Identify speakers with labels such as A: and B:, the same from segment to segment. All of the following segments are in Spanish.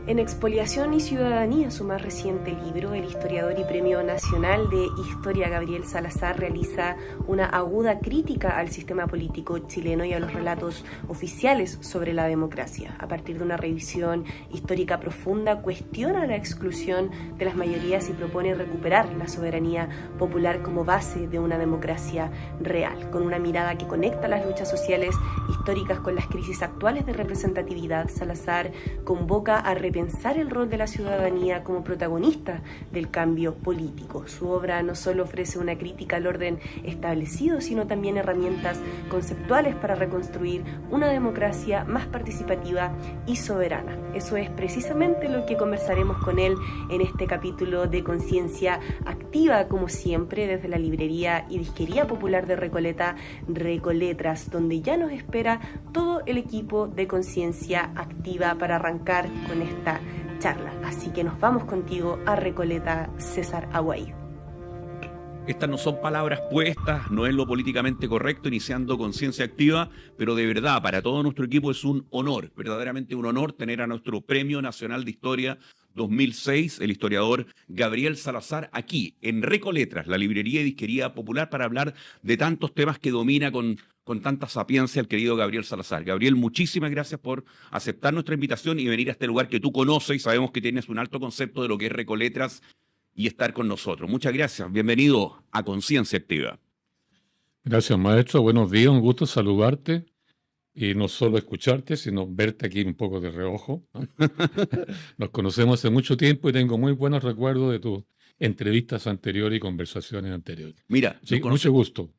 A: En Expoliación y Ciudadanía, su más reciente libro, el historiador y Premio Nacional de Historia Gabriel Salazar realiza una aguda crítica al sistema político chileno y a los relatos oficiales sobre la democracia. A partir de una revisión histórica profunda, cuestiona la exclusión de las mayorías y propone recuperar la soberanía popular como base de una democracia real, con una mirada que conecta las luchas sociales históricas con las crisis actuales de representatividad. Salazar convoca a repensar el rol de la ciudadanía como protagonista del cambio político. Su obra no solo ofrece una crítica al orden establecido, sino también herramientas conceptuales para reconstruir una democracia más participativa y soberana. Eso es precisamente lo que conversaremos con él en este capítulo de Conciencia Activa, como siempre, desde la librería y disquería popular de Recoleta, Recoletras, donde ya nos espera todo el equipo de Conciencia Activa para arrancar con esta charla. Así que nos vamos contigo a Recoleta, César Aguay.
B: Estas no son palabras puestas, no es lo políticamente correcto, iniciando Conciencia Activa, pero de verdad, para todo nuestro equipo es un honor, verdaderamente un honor tener a nuestro Premio Nacional de Historia 2006, el historiador Gabriel Salazar, aquí en Recoletras, la librería y disquería popular, para hablar de tantos temas que domina con tanta sapiencia el querido Gabriel Salazar. Gabriel, muchísimas gracias por aceptar nuestra invitación y venir a este lugar que tú conoces y sabemos que tienes un alto concepto de lo que es Recoletras y estar con nosotros. Muchas gracias. Bienvenido a Conciencia Activa.
C: Gracias, maestro. Buenos días. Un gusto saludarte y no solo escucharte, sino verte aquí un poco de reojo, ¿no? Nos conocemos hace mucho tiempo y tengo muy buenos recuerdos de tus entrevistas anteriores y conversaciones anteriores.
B: Mira,
C: sí, mucho gusto.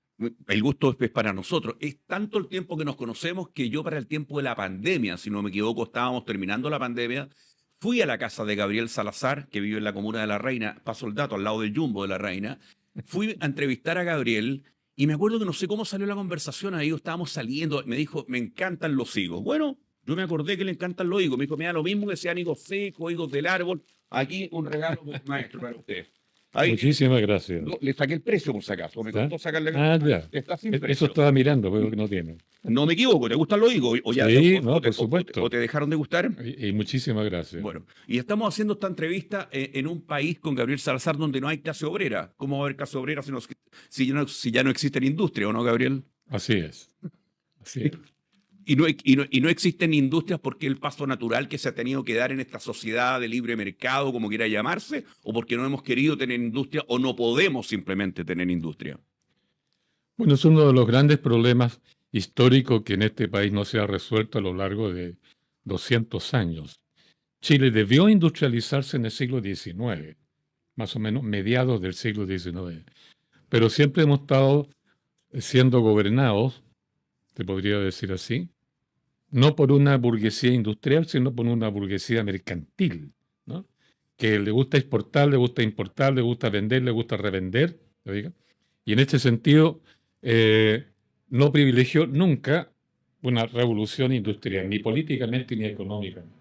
B: El gusto es para nosotros. Es tanto el tiempo que nos conocemos que yo, para el tiempo de la pandemia, si no me equivoco, estábamos terminando la pandemia, fui a la casa de Gabriel Salazar, que vive en la comuna de La Reina, paso el dato, al lado del Jumbo de La Reina. Fui a entrevistar a Gabriel y me acuerdo que no sé cómo salió la conversación ahí, estábamos saliendo, me dijo, me encantan los higos. Bueno, yo me acordé que le encantan los higos. Me dijo, me da lo mismo que sean higos secos, higos del árbol. Aquí un regalo, maestro, para usted. Ahí,
C: muchísimas gracias.
B: Le saqué el precio, por si acaso. Me costó sacarle.
C: Ya.
B: Está sin precio.
C: Eso estaba mirando, pero que no tiene.
B: No me equivoco, ¿te gustan los higos? ¿O ya,
C: sí, por supuesto.
B: ¿O te dejaron de gustar?
C: Y muchísimas gracias.
B: Bueno, y estamos haciendo esta entrevista en un país con Gabriel Salazar donde no hay clase obrera. ¿Cómo va a haber clase obrera si ya no existe la industria, o no, Gabriel?
C: Así es. Así es.
B: Y no existen industrias porque el paso natural que se ha tenido que dar en esta sociedad de libre mercado, como quiera llamarse, o porque no hemos querido tener industria o no podemos simplemente tener industria.
C: Bueno, es uno de los grandes problemas históricos que en este país no se ha resuelto a lo largo de 200 años. Chile debió industrializarse en el siglo XIX, más o menos mediados del siglo XIX, pero siempre hemos estado siendo gobernados, te podría decir así, no por una burguesía industrial, sino por una burguesía mercantil, ¿no? Que le gusta exportar, le gusta importar, le gusta vender, le gusta revender, ¿no? Y en este sentido no privilegió nunca una revolución industrial, ni políticamente ni económicamente.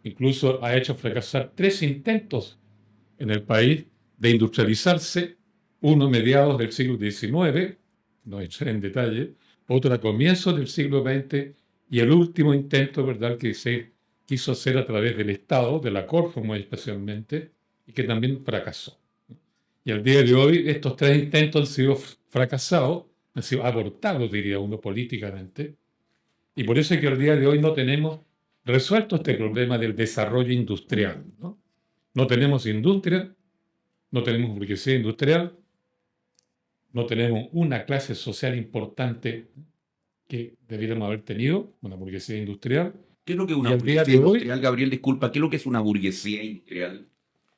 C: Incluso ha hecho fracasar 3 intentos en el país de industrializarse, uno a mediados del siglo XIX, no entré en detalle, otro a comienzos del siglo XX, y el último intento, ¿verdad?, que se quiso hacer a través del Estado, de la Corfo muy especialmente, y que también fracasó. Y al día de hoy estos 3 intentos han sido fracasados, han sido abortados, diría uno, políticamente, y por eso es que al día de hoy no tenemos resuelto este problema del desarrollo industrial, ¿no? No tenemos industria, no tenemos burguesía industrial, no tenemos una clase social importante que debiéramos haber tenido, una burguesía industrial.
B: ¿Qué es lo que es una burguesía industrial, Gabriel? Disculpa, ¿qué es lo que es una burguesía industrial?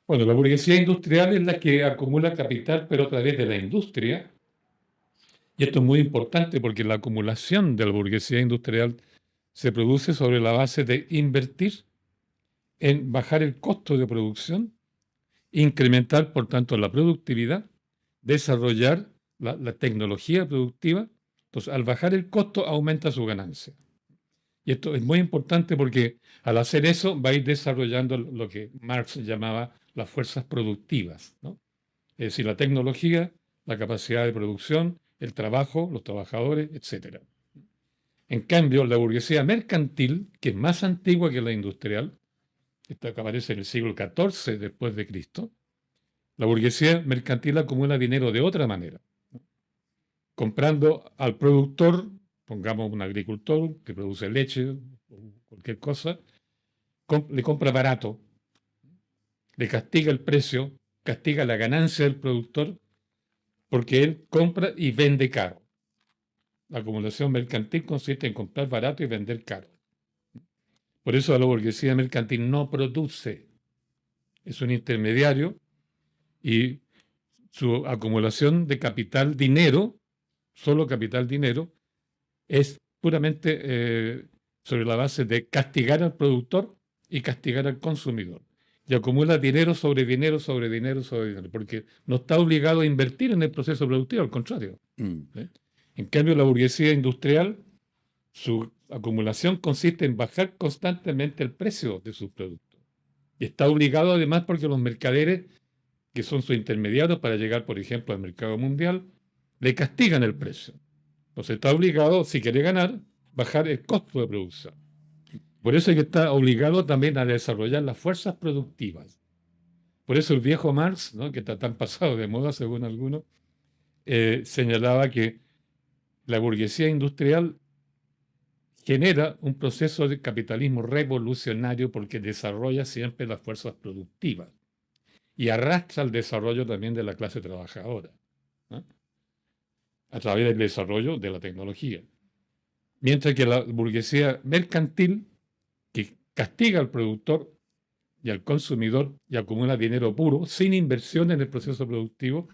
C: Bueno, la burguesía industrial es la que acumula capital, pero a través de la industria. Y esto es muy importante porque la acumulación de la burguesía industrial se produce sobre la base de invertir en bajar el costo de producción, incrementar, por tanto, la productividad, desarrollar la tecnología productiva. Entonces, al bajar el costo, aumenta su ganancia. Y esto es muy importante porque al hacer eso va a ir desarrollando lo que Marx llamaba las fuerzas productivas, ¿no? Es decir, la tecnología, la capacidad de producción, el trabajo, los trabajadores, etc. En cambio, la burguesía mercantil, que es más antigua que la industrial, esta que aparece en el siglo XIV después de Cristo, la burguesía mercantil acumula dinero de otra manera, comprando al productor, pongamos un agricultor que produce leche o cualquier cosa, le compra barato, le castiga el precio, castiga la ganancia del productor, porque él compra y vende caro. La acumulación mercantil consiste en comprar barato y vender caro. Por eso la burguesía mercantil no produce, es un intermediario y su acumulación de capital, dinero, solo capital, dinero, es puramente sobre la base de castigar al productor y castigar al consumidor. Y acumula dinero sobre dinero, sobre dinero, sobre dinero, porque no está obligado a invertir en el proceso productivo, al contrario. ¿Sí? En cambio, la burguesía industrial, su acumulación consiste en bajar constantemente el precio de sus productos. Y está obligado además porque los mercaderes, que son sus intermediarios para llegar, por ejemplo, al mercado mundial, le castigan el precio. Entonces está obligado, si quiere ganar, bajar el costo de producción. Por eso es que está obligado también a desarrollar las fuerzas productivas. Por eso el viejo Marx, ¿no?, que está tan pasado de moda según algunos, señalaba que la burguesía industrial genera un proceso de capitalismo revolucionario porque desarrolla siempre las fuerzas productivas y arrastra el desarrollo también de la clase trabajadora, ¿no?, a través del desarrollo de la tecnología. Mientras que la burguesía mercantil, que castiga al productor y al consumidor y acumula dinero puro, sin inversión en el proceso productivo,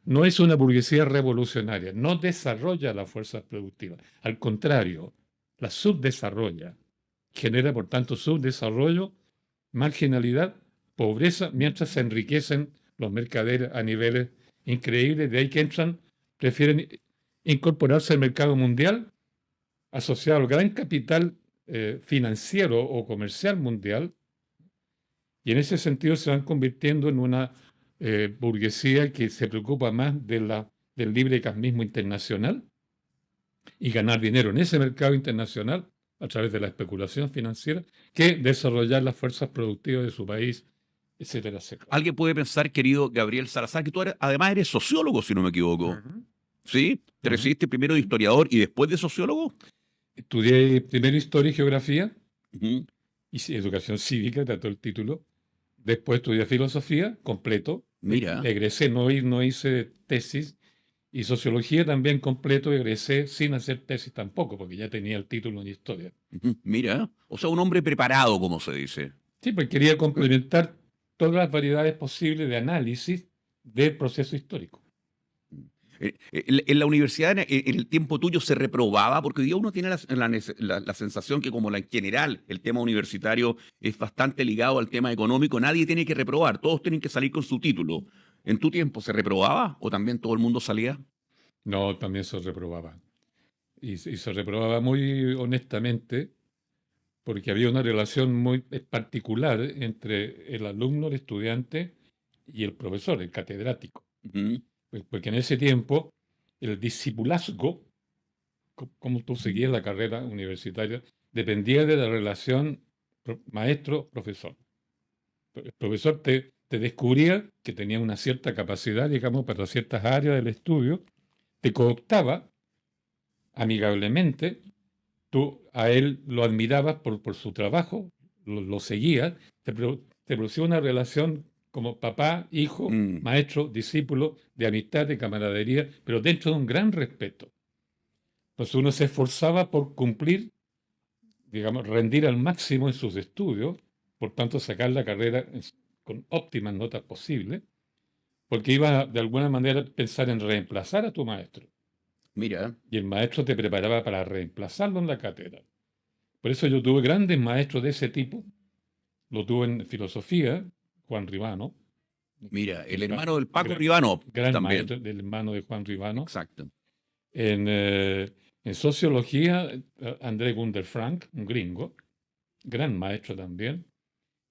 C: no es una burguesía revolucionaria, no desarrolla las fuerzas productivas. Al contrario, las subdesarrolla. Genera, por tanto, subdesarrollo, marginalidad, pobreza, mientras se enriquecen los mercaderes a niveles increíbles. De ahí que prefieren incorporarse al mercado mundial, asociado al gran capital financiero o comercial mundial, y en ese sentido se van convirtiendo en una burguesía que se preocupa más del libre campismo internacional y ganar dinero en ese mercado internacional a través de la especulación financiera, que desarrollar las fuerzas productivas de su país, etcétera, etcétera.
B: Alguien puede pensar, querido Gabriel Salazar, que tú además eres sociólogo, si no me equivoco. ¿Sí? ¿Te recibiste primero de historiador y después de sociólogo?
C: Estudié primero Historia y Geografía, hice Educación Cívica, trató el título. Después estudié Filosofía, completo.
B: Mira.
C: Egresé, no hice tesis. Y Sociología también completo, egresé sin hacer tesis tampoco, porque ya tenía el título en Historia.
B: Mira, o sea, un hombre preparado, como se dice.
C: Sí, pues quería complementar todas las variedades posibles de análisis del proceso histórico.
B: En la universidad, en el tiempo tuyo, se reprobaba, porque hoy día uno tiene la sensación que, como en general el tema universitario es bastante ligado al tema económico, nadie tiene que reprobar, todos tienen que salir con su título. ¿En tu tiempo se reprobaba o también todo el mundo salía?
C: No, también se reprobaba. Y se reprobaba muy honestamente, porque había una relación muy particular entre el alumno, el estudiante y el profesor, el catedrático. Porque en ese tiempo el discipulazgo, como tú seguías la carrera universitaria, dependía de la relación maestro-profesor. El profesor te descubría que tenía una cierta capacidad, digamos, para ciertas áreas del estudio, te cooptaba amigablemente, tú a él lo admirabas por su trabajo, lo seguías, te producía una relación como papá, hijo, maestro, discípulo, de amistad, de camaradería, pero dentro de un gran respeto. Entonces uno se esforzaba por cumplir, digamos, rendir al máximo en sus estudios, por tanto sacar la carrera con óptimas notas posibles, porque iba de alguna manera a pensar en reemplazar a tu maestro.
B: Mira.
C: Y el maestro te preparaba para reemplazarlo en la cátedra. Por eso yo tuve grandes maestros de ese tipo. Lo tuve en filosofía, Juan Ribano.
B: Mira, el hermano del Paco Ribano.
C: Gran
B: también.
C: maestro, del hermano de Juan Ribano.
B: Exacto.
C: En sociología, André Gunder Frank, un gringo, gran maestro también.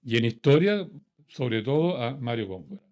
C: Y en historia, sobre todo, a Mario Góngora.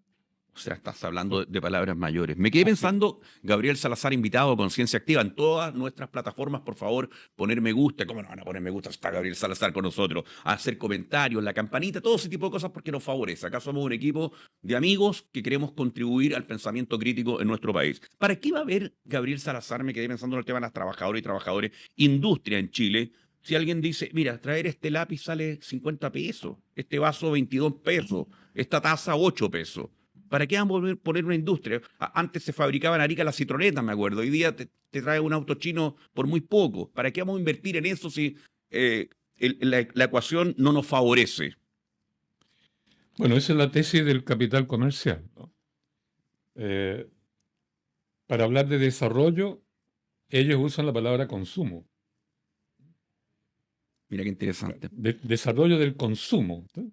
B: O sea, estás hablando de palabras mayores. Me quedé pensando, Gabriel Salazar, invitado a Conciencia Activa, en todas nuestras plataformas, por favor, poner me gusta. ¿Cómo no van a poner me gusta? Está Gabriel Salazar con nosotros. A hacer comentarios, la campanita, todo ese tipo de cosas porque nos favorece. Acá somos un equipo de amigos que queremos contribuir al pensamiento crítico en nuestro país. ¿Para qué va a haber, Gabriel Salazar, me quedé pensando en el tema de las trabajadoras y trabajadores, industria en Chile? Si alguien dice, mira, traer este lápiz sale 50 pesos, este vaso 22 pesos, esta taza 8 pesos. ¿Para qué vamos a poner una industria? Antes se fabricaban en Arica las citronetas, me acuerdo. Hoy día te trae un auto chino por muy poco. ¿Para qué vamos a invertir en eso si la ecuación no nos favorece?
C: Bueno, esa es la tesis del capital comercial, ¿no? Para hablar de desarrollo, ellos usan la palabra consumo.
B: Mira qué interesante.
C: Desarrollo del consumo, ¿no?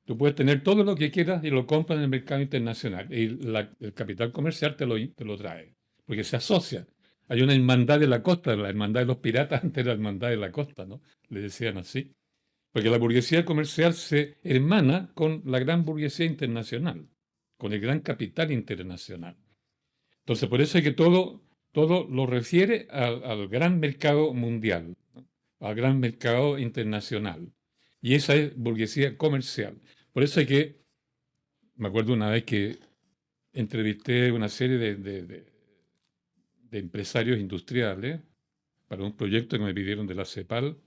C: Tú puedes tener todo lo que quieras y lo compras en el mercado internacional. Y el capital comercial te lo trae, porque se asocia. Hay una hermandad de la costa, la hermandad de los piratas antes de la hermandad de la costa, ¿no? Le decían así. Porque la burguesía comercial se hermana con la gran burguesía internacional, con el gran capital internacional. Entonces, por eso es que todo lo refiere al gran mercado mundial, ¿no? Al gran mercado internacional. Y esa es burguesía comercial. Por eso es que, me acuerdo una vez que entrevisté una serie de empresarios industriales para un proyecto que me pidieron de la CEPAL,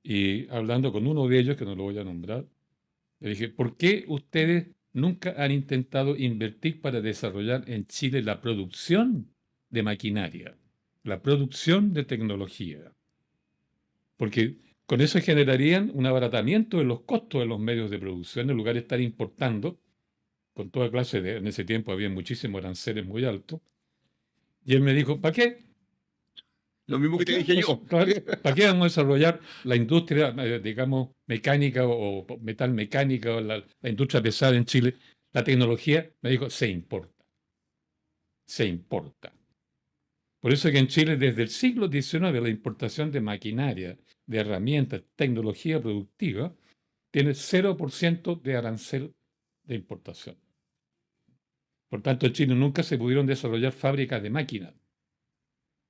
C: y hablando con uno de ellos, que no lo voy a nombrar, le dije, ¿por qué ustedes nunca han intentado invertir para desarrollar en Chile la producción de maquinaria, la producción de tecnología? Porque con eso generarían un abaratamiento de los costos de los medios de producción, en lugar de estar importando, con toda clase en ese tiempo había muchísimos aranceles muy altos. Y él me dijo, ¿para qué?
B: Lo mismo que te dije yo.
C: ¿Para qué vamos a desarrollar la industria, digamos, mecánica o metal mecánica o la industria pesada en Chile? La tecnología, me dijo, se importa. Se importa. Por eso es que en Chile, desde el siglo XIX, la importación de maquinaria, de herramientas, tecnología productiva, tiene 0% de arancel de importación. Por tanto, en Chile nunca se pudieron desarrollar fábricas de máquinas,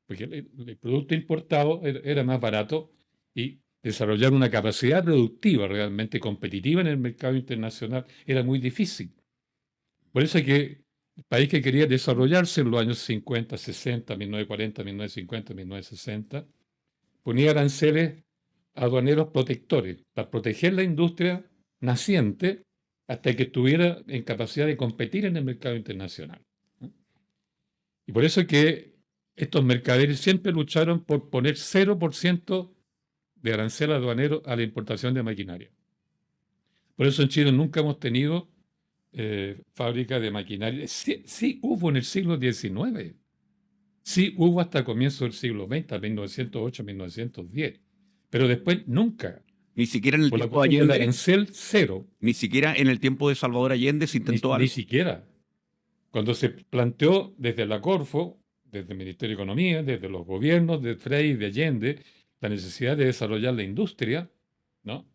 C: porque el producto importado era más barato y desarrollar una capacidad productiva realmente competitiva en el mercado internacional era muy difícil. Por eso es que el país que quería desarrollarse en los años 50, 60, 1940, 1950, 1960, ponía aranceles aduaneros protectores para proteger la industria naciente hasta que estuviera en capacidad de competir en el mercado internacional. Y por eso es que estos mercaderes siempre lucharon por poner 0% de arancel aduanero a la importación de maquinaria. Por eso en Chile nunca hemos tenido fábrica de maquinaria. Sí hubo en el siglo XIX. Sí hubo hasta comienzos del siglo XX, 1908, 1910. Pero después nunca.
B: Ni siquiera en el
C: Por la
B: tiempo de
C: cuestión del
B: Allende.
C: arancel, cero.
B: Ni siquiera en el tiempo de Salvador Allende se intentó algo.
C: Ni siquiera. Cuando se planteó desde la Corfo, desde el Ministerio de Economía, desde los gobiernos de Frei y de Allende, la necesidad de desarrollar la industria, ¿no?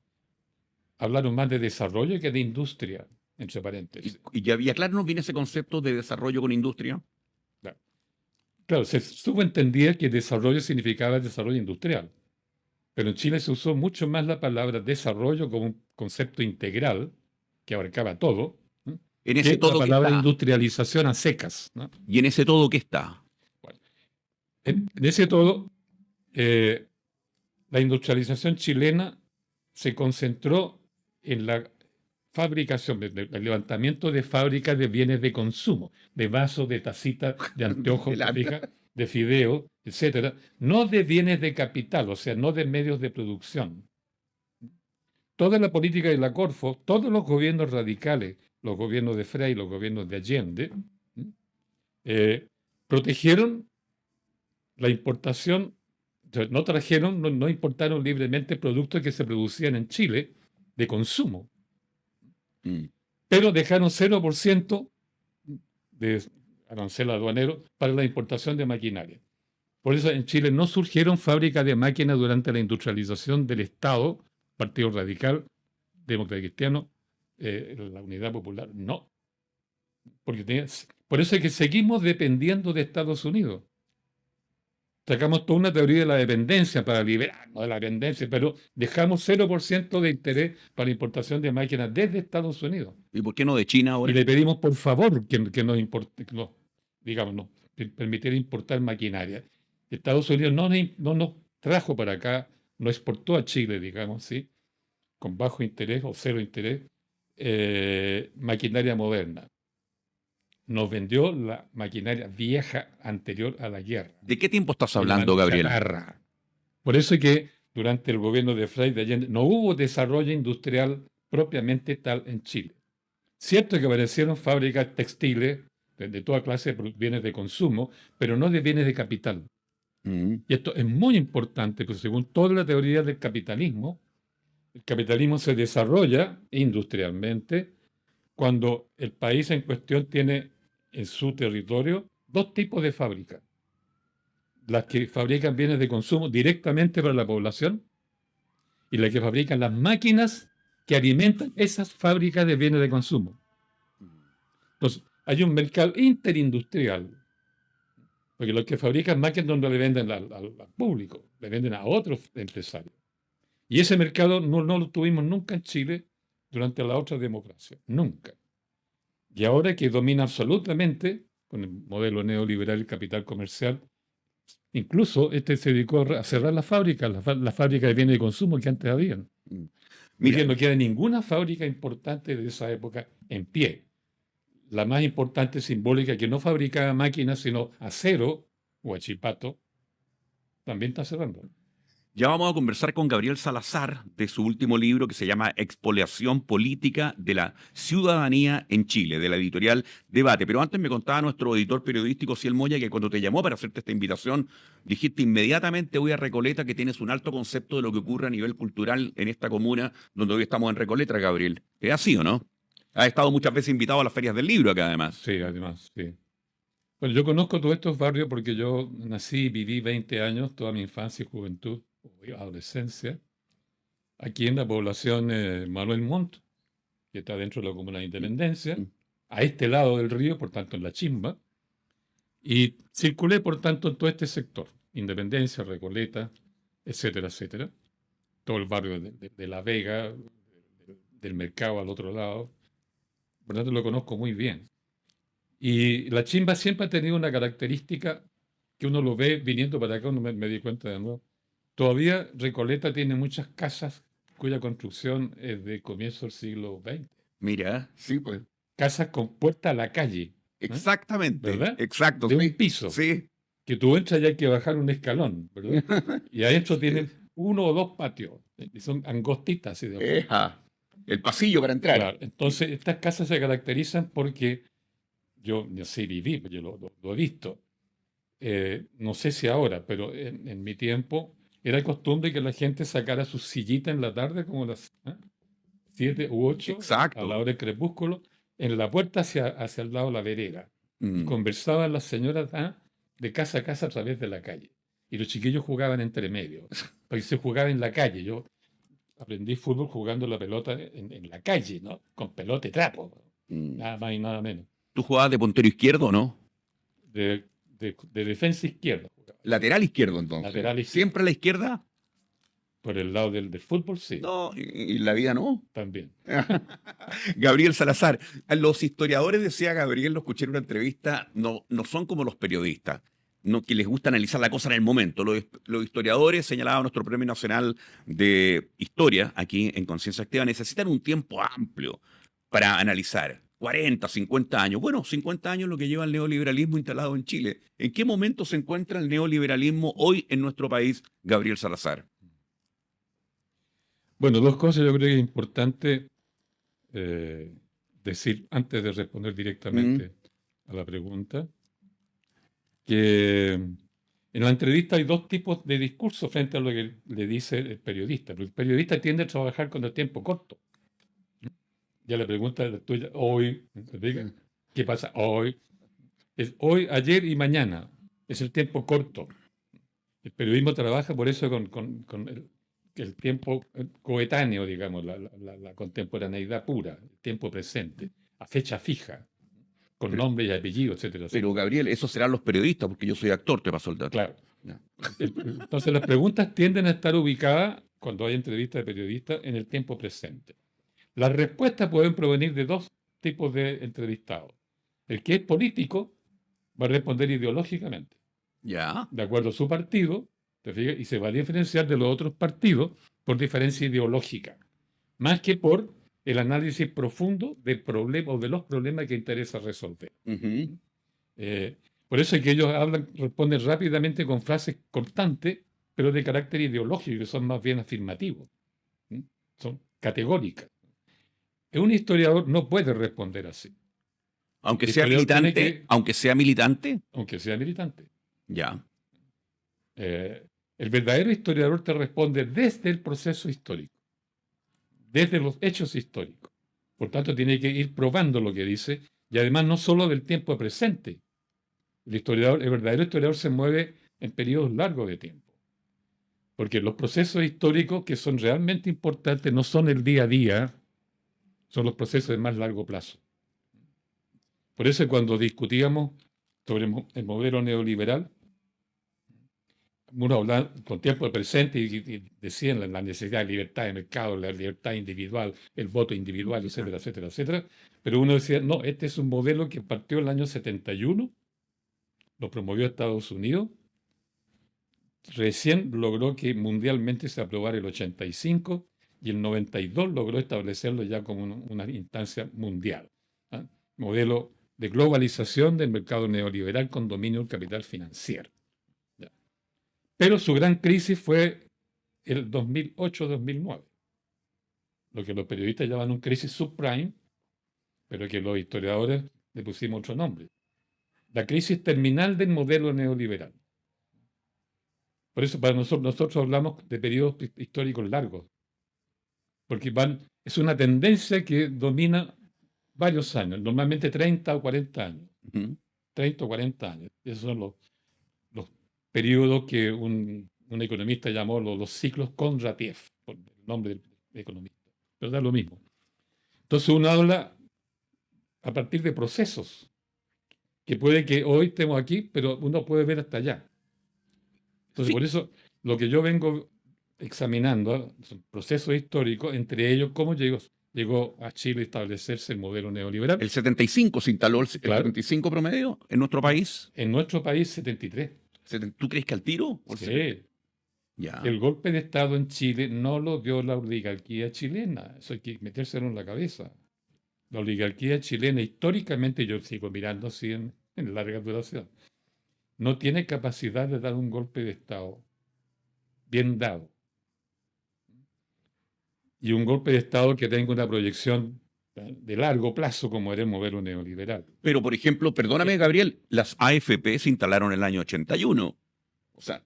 C: Hablaron más de desarrollo que de industria, entre paréntesis.
B: Y ya había, claro, ¿nos viene ese concepto de desarrollo con industria?
C: Claro, se subentendía que desarrollo significaba desarrollo industrial. Pero en Chile se usó mucho más la palabra desarrollo como un concepto integral que abarcaba todo, ¿no?
B: En ese
C: que
B: todo
C: la
B: que
C: palabra
B: está.
C: industrialización a secas, ¿no?
B: Y en ese todo que está.
C: Bueno, en ese todo, la industrialización chilena se concentró en la fabricación, el levantamiento de fábricas de bienes de consumo, de vasos, de tacitas, de anteojos, de fideos, etcétera, no de bienes de capital, o sea, no de medios de producción. Toda la política de la Corfo, todos los gobiernos radicales, los gobiernos de Frei, los gobiernos de Allende, protegieron la importación, no trajeron, no importaron libremente productos que se producían en Chile de consumo, pero dejaron 0% de arancel aduanero para la importación de maquinaria. Por eso en Chile no surgieron fábricas de máquinas durante la industrialización del Estado, Partido Radical, Demócrata Cristiano, la Unidad Popular, no. Por eso es que seguimos dependiendo de Estados Unidos. Sacamos toda una teoría de la dependencia para liberarnos de la dependencia, pero dejamos 0% de interés para la importación de máquinas desde Estados Unidos.
B: ¿Y por qué no de China
C: Y
B: ahora?
C: le pedimos, por favor, que nos importe, permitiera importar maquinaria. Estados Unidos no nos trajo para acá, no exportó a Chile, digamos, ¿sí? Con bajo interés o cero interés, maquinaria moderna. Nos vendió la maquinaria vieja anterior a la guerra.
B: ¿De qué tiempo estás
C: El
B: hablando, Gabriel?
C: chatarra. Por eso es que durante el gobierno de Frei de Allende no hubo desarrollo industrial propiamente tal en Chile. Cierto que aparecieron fábricas textiles de toda clase de bienes de consumo, pero no de bienes de capital.
B: Mm.
C: Y esto es muy importante, porque según toda la teoría del capitalismo, el capitalismo se desarrolla industrialmente cuando el país en cuestión tiene en su territorio dos tipos de fábricas. Las que fabrican bienes de consumo directamente para la población y las que fabrican las máquinas que alimentan esas fábricas de bienes de consumo. Entonces, hay un mercado interindustrial, porque los que fabrican máquinas no le venden al público, le venden a otros empresarios. Y ese mercado no lo tuvimos nunca en Chile durante la otra democracia, nunca. Y ahora que domina absolutamente, con el modelo neoliberal y capital comercial, incluso se dedicó a cerrar las fábricas, la fábrica de bienes de consumo que antes habían.
B: Mira,
C: Hoy no queda ninguna fábrica importante de esa época en pie. La más importante simbólica, que no fabricaba máquinas, sino acero o achipato, también está cerrando.
B: ya vamos a conversar con Gabriel Salazar de su último libro que se llama Expoliación Política de la Ciudadanía en Chile, de la editorial Debate. Pero antes me contaba nuestro editor periodístico, Ciel Moya, que cuando te llamó para hacerte esta invitación, dijiste inmediatamente voy a Recoleta, que tienes un alto concepto de lo que ocurre a nivel cultural en esta comuna donde hoy estamos en Recoleta, Gabriel. ¿Es así o no? Has estado muchas veces invitado a las ferias del libro acá, además.
C: Sí, además, sí. Bueno, yo conozco todos estos barrios porque yo nací y viví 20 años, toda mi infancia y juventud, adolescencia, aquí en la población Manuel Montt, que está dentro de la Comuna de Independencia, a este lado del río, por tanto en La Chimba, y circulé, por tanto, en todo este sector, Independencia, Recoleta, etcétera, etcétera, todo el barrio de La Vega, del mercado al otro lado, por tanto lo conozco muy bien. Y La Chimba siempre ha tenido una característica que uno lo ve viniendo para acá, uno me di cuenta de nuevo. Todavía Recoleta tiene muchas casas cuya construcción es de comienzo del siglo XX.
B: Mira, sí, pues.
C: Casas con puerta a la calle,
B: Exactamente.
C: ¿verdad?
B: Exacto.
C: De
B: sí.
C: un piso.
B: Sí.
C: Que tú entras y hay que bajar un escalón, ¿verdad? Y adentro tienen uno o dos patios. Y son angostitas. Así de
B: Eja. El pasillo para entrar.
C: Claro. Entonces, estas casas se caracterizan porque yo sí viví, yo lo he visto. No sé si ahora, pero en mi tiempo era costumbre que la gente sacara su sillita en la tarde, como las 7 u 8,
B: Exacto.
C: a la hora del crepúsculo, en la puerta hacia el lado de la vereda.
B: Mm.
C: Y conversaban las señoras de casa a casa a través de la calle. Y los chiquillos jugaban entre medio, porque se jugaba en la calle. Yo aprendí fútbol jugando la pelota en la calle, ¿no? Con pelota y trapo, nada más y nada menos.
B: ¿Tú jugabas de puntero izquierdo o no?
C: De defensa izquierda.
B: Lateral izquierdo, entonces.
C: Lateral izquierdo.
B: ¿Siempre a la izquierda?
C: Por el lado del fútbol, sí.
B: No, y la vida no.
C: También.
B: Gabriel Salazar. Los historiadores, decía Gabriel, lo escuché en una entrevista, no son como los periodistas, no, que les gusta analizar la cosa en el momento. Los historiadores, señalaba nuestro Premio Nacional de Historia, aquí en Conciencia Activa, necesitan un tiempo amplio para analizar. 40, 50 años. Bueno, 50 años lo que lleva el neoliberalismo instalado en Chile. ¿En qué momento se encuentra el neoliberalismo hoy en nuestro país, Gabriel Salazar?
C: Bueno, dos cosas yo creo que es importante decir antes de responder directamente a la pregunta, que en la entrevista hay dos tipos de discurso frente a lo que le dice el periodista. El periodista tiende a trabajar con el tiempo corto. Ya la pregunta es tuya, hoy, ¿qué pasa hoy? Es hoy, ayer y mañana. Es el tiempo corto. El periodismo trabaja por eso con el tiempo coetáneo, digamos, la contemporaneidad pura, el tiempo presente, a fecha fija. con nombre y apellido, etcétera, etcétera.
B: Pero Gabriel, eso serán los periodistas, porque yo soy actor, te paso el dato.
C: Claro.
B: Ya.
C: Entonces las preguntas tienden a estar ubicadas, cuando hay entrevistas de periodistas, en el tiempo presente. Las respuestas pueden provenir de dos tipos de entrevistados. El que es político va a responder ideológicamente,
B: Ya.
C: de acuerdo a su partido, ¿te fijas? Y se va a diferenciar de los otros partidos por diferencia ideológica, más que por el análisis profundo del problema o de los problemas que interesa resolver.
B: Ujú.
C: Por eso es que ellos responden rápidamente con frases cortantes, pero de carácter ideológico, que son más bien afirmativos, ¿sí? Son categóricas. Un historiador no puede responder así,
B: Aunque
C: El
B: sea
C: historiador tiene
B: militante,
C: que-
B: aunque sea militante.
C: aunque sea militante.
B: Ya.
C: El verdadero historiador te responde desde el proceso histórico, desde los hechos históricos. Por tanto, tiene que ir probando lo que dice, y además no solo del tiempo presente. El verdadero historiador se mueve en periodos largos de tiempo. Porque los procesos históricos que son realmente importantes no son el día a día, son los procesos de más largo plazo. Por eso cuando discutíamos sobre el modelo neoliberal, uno hablaba con tiempo presente y decían la necesidad de libertad de mercado, la libertad individual, el voto individual, etcétera, etcétera, etcétera. Pero uno decía, no, este es un modelo que partió en el año 71, lo promovió Estados Unidos, recién logró que mundialmente se aprobara el 85 y el 92 logró establecerlo ya como una instancia mundial. ¿Ah? Modelo de globalización del mercado neoliberal con dominio del capital financiero. ¿Ya? Pero su gran crisis fue el 2008-2009, lo que los periodistas llaman una crisis subprime, pero que los historiadores le pusimos otro nombre. La crisis terminal del modelo neoliberal. Por eso para nosotros hablamos de periodos históricos largos, porque es una tendencia que domina varios años, normalmente 30 o 40 años.
B: Ujú.
C: 30 o 40 años. Esos son los periodos que un economista llamó los ciclos Kondratiev, por el nombre del economista. Pero da lo mismo. Entonces uno habla a partir de procesos, que puede que hoy estemos aquí, pero uno puede ver hasta allá. Entonces,
B: Sí.
C: por eso, lo que yo vengo examinando son procesos históricos, entre ellos cómo llegó a Chile a establecerse el modelo neoliberal.
B: El 75 se instaló el
C: Claro.
B: 75 promedio en nuestro país.
C: En nuestro país, 73.
B: ¿Tú crees que al tiro? ¿O el
C: Sí,
B: 70? Ya.
C: el golpe de Estado en Chile no lo dio la oligarquía chilena. Eso hay que metérselo en la cabeza. La oligarquía chilena, históricamente, yo sigo mirando así en larga duración, no tiene capacidad de dar un golpe de Estado bien dado. Y un golpe de Estado que tenga una proyección de largo plazo, como era el modelo neoliberal.
B: Pero, por ejemplo, perdóname, Gabriel, las AFP se instalaron en el año 81. O sea,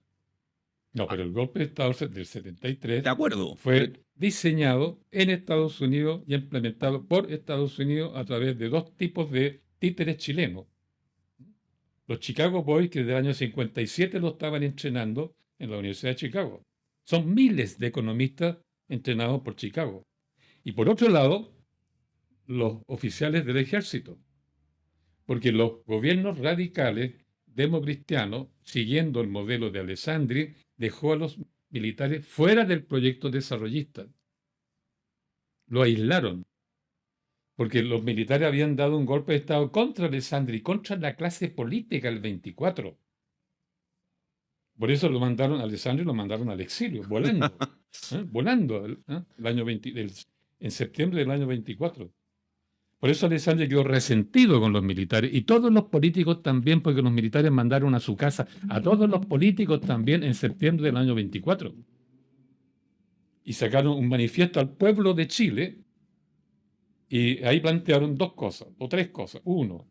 C: No, pero el golpe de Estado del 73
B: de acuerdo.
C: fue diseñado en Estados Unidos y implementado por Estados Unidos a través de dos tipos de títeres chilenos. Los Chicago Boys, que desde el año 57 lo estaban entrenando en la Universidad de Chicago. Son miles de economistas entrenados por Chicago. Y por otro lado, los oficiales del ejército. Porque los gobiernos radicales democristianos, siguiendo el modelo de Alessandri, dejó a los militares fuera del proyecto desarrollista. Lo aislaron. Porque los militares habían dado un golpe de Estado contra Alessandri, contra la clase política el 24. Por eso Alessandri lo mandaron al exilio, volando. Volando el año en septiembre del año 24. Por eso Alessandri quedó resentido con los militares y todos los políticos también, porque los militares mandaron a su casa a todos los políticos también en septiembre del año 24. Y sacaron un manifiesto al pueblo de Chile y ahí plantearon dos cosas o tres cosas. Uno,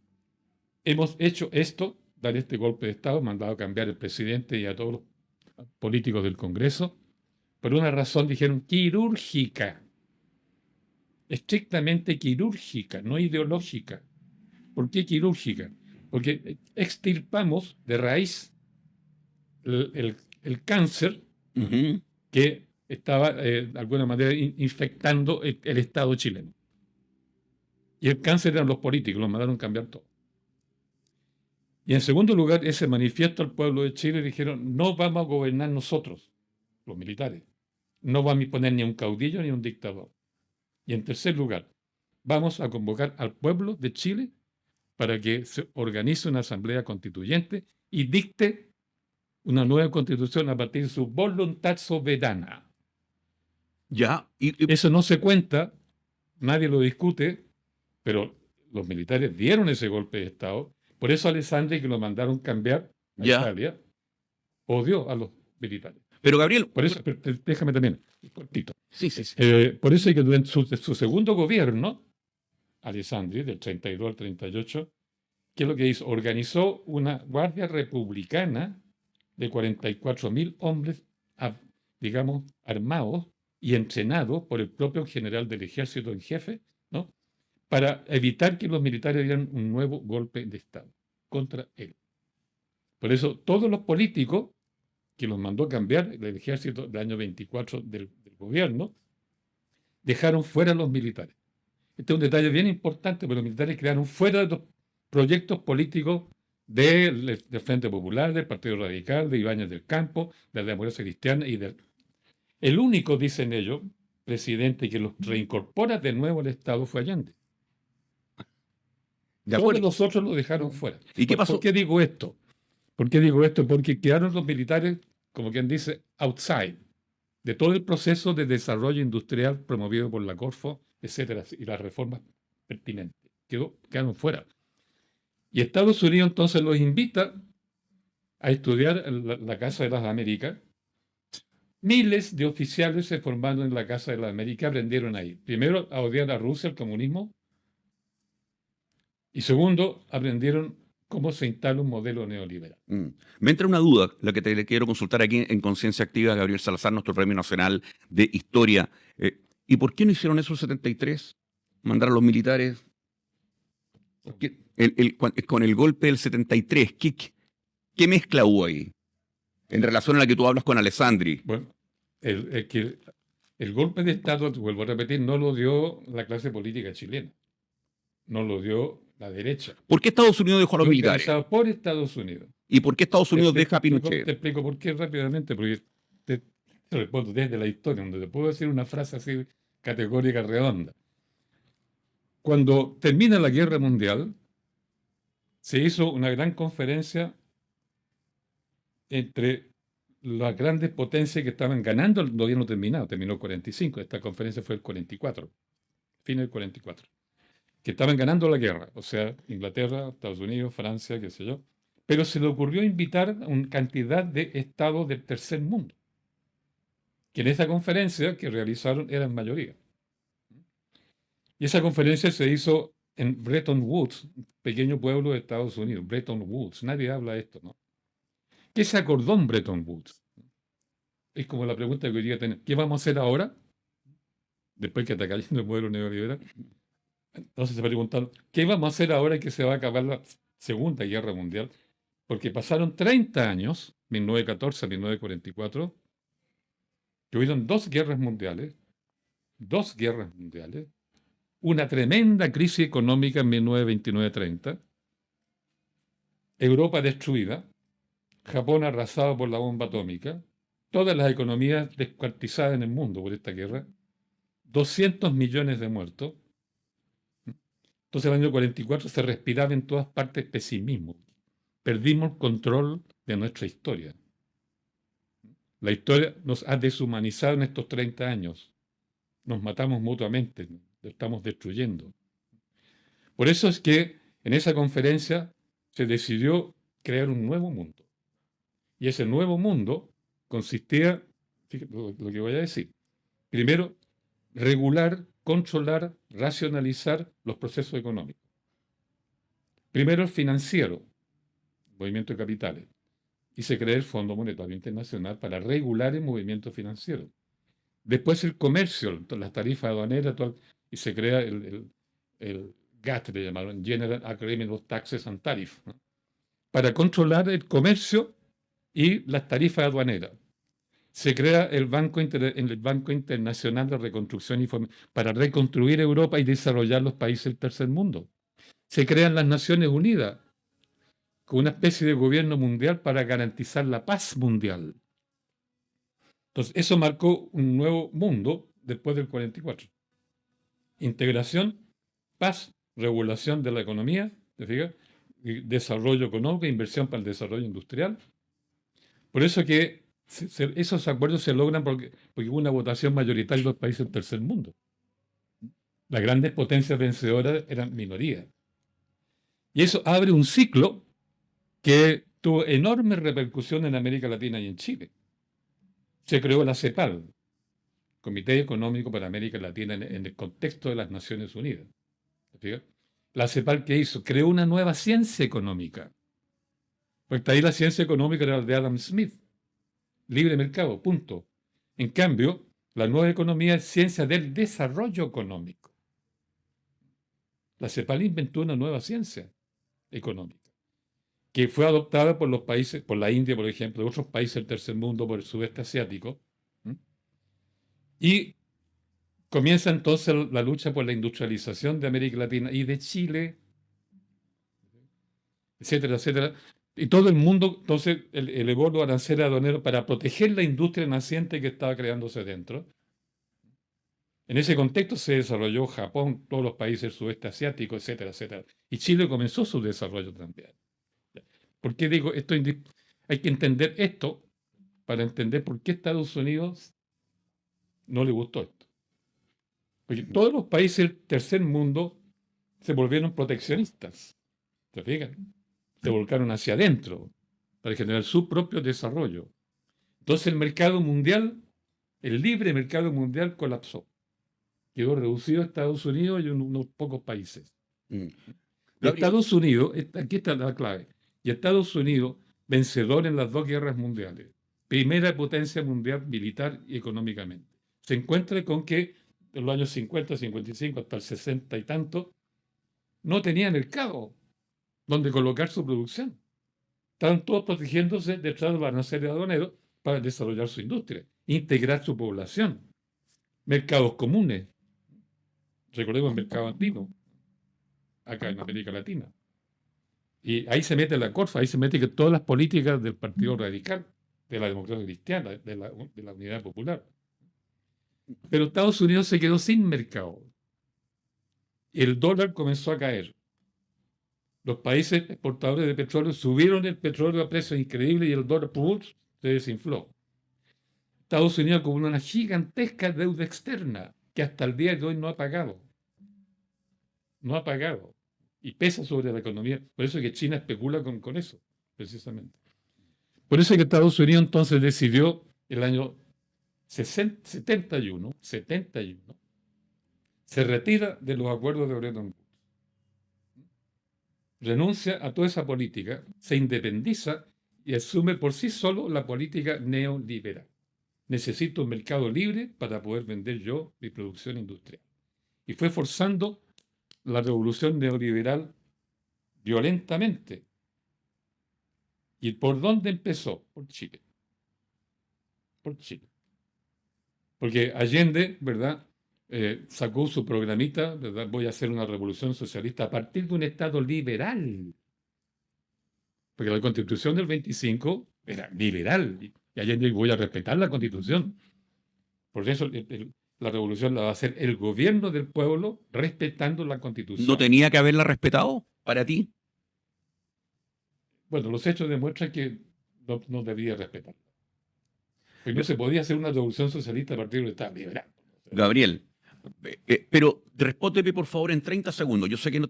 C: hemos hecho esto, dar este golpe de Estado, mandado a cambiar el presidente y a todos los políticos del Congreso, por una razón, dijeron, quirúrgica. Estrictamente quirúrgica, no ideológica. ¿Por qué quirúrgica? Porque extirpamos de raíz el cáncer
B: Ujú.
C: que estaba de alguna manera infectando el Estado chileno. Y el cáncer eran los políticos, los mandaron cambiar todo. Y en segundo lugar, ese manifiesto al pueblo de Chile dijeron, no vamos a gobernar nosotros, los militares. No vamos a poner ni un caudillo ni un dictador. Y en tercer lugar, vamos a convocar al pueblo de Chile para que se organice una asamblea constituyente y dicte una nueva constitución a partir de su voluntad soberana.
B: Ya,
C: Eso no se cuenta, nadie lo discute, pero los militares dieron ese golpe de Estado. Por eso Alessandri, que lo mandaron cambiar a
B: Ya.
C: Italia, odió a los militares.
B: pero Gabriel,
C: Por eso, déjame también, cortito.
B: sí, sí, sí.
C: Por eso es que durante su segundo gobierno, Alessandri, del 32 al 38, ¿qué es lo que hizo? Organizó una guardia republicana de 44.000 hombres, digamos, armados y entrenados por el propio general del ejército en jefe, ¿no? Para evitar que los militares dieran un nuevo golpe de Estado contra él. Por eso todos los políticos que los mandó cambiar el ejército del año 24 del gobierno, dejaron fuera a los militares. Este es un detalle bien importante, porque los militares quedaron fuera de los proyectos políticos del Frente Popular, del Partido Radical, de Ibáñez del Campo, de la Democracia Cristiana y del... El único, dicen ellos, presidente que los reincorpora de nuevo al Estado fue Allende.
B: De
C: Todos
B: acuerdo.
C: los otros lo dejaron fuera.
B: ¿Y qué pasó?
C: ¿Por qué digo esto? ¿Por qué digo esto? Porque quedaron los militares, como quien dice, outside de todo el proceso de desarrollo industrial promovido por la Corfo, etcétera, y las reformas pertinentes. Quedaron fuera. Y Estados Unidos entonces los invita a estudiar en la Casa de las Américas. Miles de oficiales se formaron en la Casa de las Américas, aprendieron ahí. Primero, a odiar a Rusia, el comunismo. Y segundo, aprendieron cómo se instala un modelo neoliberal.
B: Me entra una duda, la que te quiero consultar aquí en Conciencia Activa, Gabriel Salazar, nuestro Premio Nacional de Historia. ¿Y por qué no hicieron eso el 73? Mandar a los militares. Con el golpe del 73, ¿qué mezcla hubo ahí? En relación a la que tú hablas con Alessandri.
C: Bueno, el golpe de Estado, vuelvo a repetir, no lo dio la clase política chilena. No lo dio la derecha.
B: ¿Por qué Estados Unidos dejó a los militares?
C: Organizado por Estados Unidos.
B: ¿Y por qué Estados Unidos deja a
C: Te
B: Pinochet?
C: explico por qué rápidamente, porque te respondo desde la historia, donde te puedo decir una frase así categórica, redonda. Cuando termina la Guerra Mundial, se hizo una gran conferencia entre las grandes potencias que estaban ganando el gobierno terminado. Terminó el 45, esta conferencia fue el 44, fin del 44. Que estaban ganando la guerra, o sea, Inglaterra, Estados Unidos, Francia, qué sé yo, pero se le ocurrió invitar a una cantidad de estados del tercer mundo, que en esa conferencia que realizaron eran mayoría. Y esa conferencia se hizo en Bretton Woods, un pequeño pueblo de Estados Unidos, Bretton Woods, nadie habla de esto, ¿no? ¿Qué se acordó en Bretton Woods? Es como la pregunta que hoy día tenemos, ¿qué vamos a hacer ahora? Después que está cayendo el modelo neoliberal. Entonces se preguntaron, ¿qué vamos a hacer ahora que se va a acabar la Segunda Guerra Mundial? Porque pasaron 30 años, 1914 a 1944, que hubieron dos guerras mundiales, una tremenda crisis económica en 1929-30, Europa destruida, Japón arrasado por la bomba atómica, todas las economías descuartizadas en el mundo por esta guerra, 200 millones de muertos. Entonces, en el año 44 se respiraba en todas partes pesimismo. Perdimos el control de nuestra historia. La historia nos ha deshumanizado en estos 30 años. Nos matamos mutuamente, lo estamos destruyendo. Por eso es que en esa conferencia se decidió crear un nuevo mundo. Y ese nuevo mundo consistía, fíjate lo que voy a decir, primero, regular, controlar, racionalizar los procesos económicos. Primero el financiero, movimiento de capitales, y se crea el Fondo Monetario Internacional para regular el movimiento financiero. Después el comercio, las tarifas aduaneras, y se crea el GATT, le llamaron, General Agreement of Taxes and Tariffs, ¿no? Para controlar el comercio y las tarifas aduaneras. Se crea el Banco Internacional de Reconstrucción y para reconstruir Europa y desarrollar los países del tercer mundo. Se crean las Naciones Unidas con una especie de gobierno mundial para garantizar la paz mundial. Entonces, eso marcó un nuevo mundo después del 44. Integración, paz, regulación de la economía, ¿te fijas? Y desarrollo económico, inversión para el desarrollo industrial. Por eso que esos acuerdos se logran porque hubo una votación mayoritaria en los países del tercer mundo. Las grandes potencias vencedoras eran minorías. Y eso abre un ciclo que tuvo enorme repercusión en América Latina y en Chile. Se creó la CEPAL, Comité Económico para América Latina, en el contexto de las Naciones Unidas. ¿Sí? La CEPAL, ¿qué hizo? Creó una nueva ciencia económica. Porque ahí la ciencia económica era la de Adam Smith. Libre mercado, punto. En cambio, la nueva economía es ciencia del desarrollo económico. La CEPAL inventó una nueva ciencia económica que fue adoptada por los países, por la India, por ejemplo, otros países del tercer mundo, por el sudeste asiático. Y comienza entonces la lucha por la industrialización de América Latina y de Chile, etcétera, etcétera. Y todo el mundo entonces elevó los aranceles aduaneros para proteger la industria naciente que estaba creándose dentro. En ese contexto se desarrolló Japón, todos los países del sudeste asiático, etcétera, etcétera. Y Chile comenzó su desarrollo también. ¿Por qué digo esto? Hay que entender esto para entender por qué Estados Unidos no le gustó esto. Porque todos los países del tercer mundo se volvieron proteccionistas. ¿Se fijan? Se volcaron hacia adentro para generar su propio desarrollo. Entonces el mercado mundial, el libre mercado mundial colapsó. Quedó reducido a Estados Unidos y unos pocos países. Y Estados Unidos, aquí está la clave, y Estados Unidos, vencedor en las dos guerras mundiales, primera potencia mundial militar y económicamente, se encuentra con que en los años 50, 55, hasta el 60 y tanto, no tenía mercado donde colocar su producción. Estaban todos protegiéndose detrás de los aranceles aduaneros para desarrollar su industria, integrar su población, mercados comunes. Recordemos el mercado andino, acá en América Latina. Y ahí se mete la Corfa, ahí se mete que todas las políticas del Partido Radical, de la democracia cristiana, de la Unidad Popular. Pero Estados Unidos se quedó sin mercado. El dólar comenzó a caer. Los países exportadores de petróleo subieron el petróleo a precios increíbles y el dólar se desinfló. Estados Unidos con una gigantesca deuda externa que hasta el día de hoy no ha pagado. No ha pagado. Y pesa sobre la economía. Por eso es que China especula con eso, precisamente. Por eso es que Estados Unidos entonces decidió el año 71, se retira de los acuerdos de Bretton Woods. Renuncia a toda esa política, se independiza y asume por sí solo la política neoliberal. Necesito un mercado libre para poder vender yo mi producción industrial. Y fue forzando la revolución neoliberal violentamente. ¿Y por dónde empezó? Por Chile. Por Chile. Porque Allende, ¿verdad?, sacó su programita, ¿verdad?, voy a hacer una revolución socialista a partir de un Estado liberal. Porque la Constitución del 25 era liberal. Y Allende dijo, voy a respetar la Constitución. Por eso la revolución la va a hacer el gobierno del pueblo respetando la Constitución.
B: ¿No tenía que haberla respetado para ti?
C: Bueno, los hechos demuestran que no debía respetarla. Porque no se podía hacer una revolución socialista a partir de un Estado liberal.
B: Gabriel, pero respóndeme por favor en 30 segundos. Yo sé que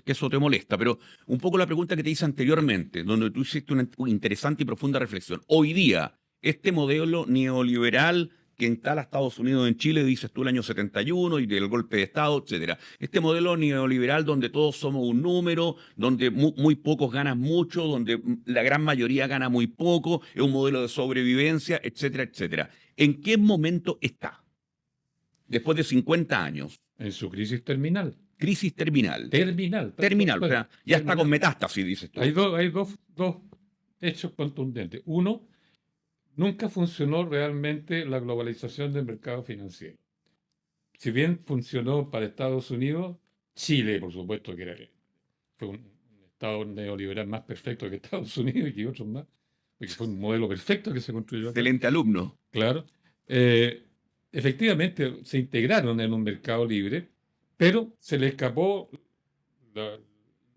B: eso te molesta, pero un poco la pregunta que te hice anteriormente, donde tú hiciste una interesante y profunda reflexión. Hoy día, este modelo neoliberal que instala Estados Unidos en Chile, dices tú, el año 71 y del golpe de Estado, etcétera. Este modelo neoliberal donde todos somos un número, donde muy pocos ganan mucho, donde la gran mayoría gana muy poco, es un modelo de sobrevivencia, etcétera, etcétera. ¿En qué momento está? Después de 50 años.
C: En su crisis terminal.
B: Crisis terminal.
C: Terminal.
B: O sea, ya está con metástasis, dices tú.
C: Hay dos hechos contundentes. Uno, nunca funcionó realmente la globalización del mercado financiero. Si bien funcionó para Estados Unidos, Chile, por supuesto, fue un Estado neoliberal más perfecto que Estados Unidos y que otros más, porque fue un modelo perfecto que se construyó acá.
B: Excelente alumno.
C: Claro. Efectivamente, se integraron en un mercado libre, pero se le escapó la,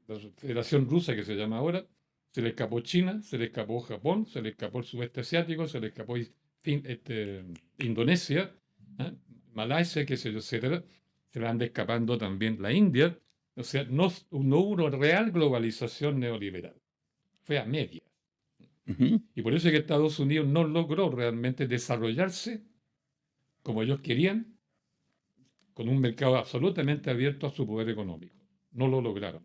C: la Federación Rusa, que se llama ahora, se le escapó China, se le escapó Japón, se le escapó el sudeste asiático, se le escapó Indonesia, ¿ah? Malasia, qué sé yo, etcétera. Se le anda escapando también la India. O sea, no hubo una real globalización neoliberal. Fue a media.
B: Ujú.
C: Y por eso es que Estados Unidos no logró realmente desarrollarse como ellos querían, con un mercado absolutamente abierto a su poder económico. No lo lograron.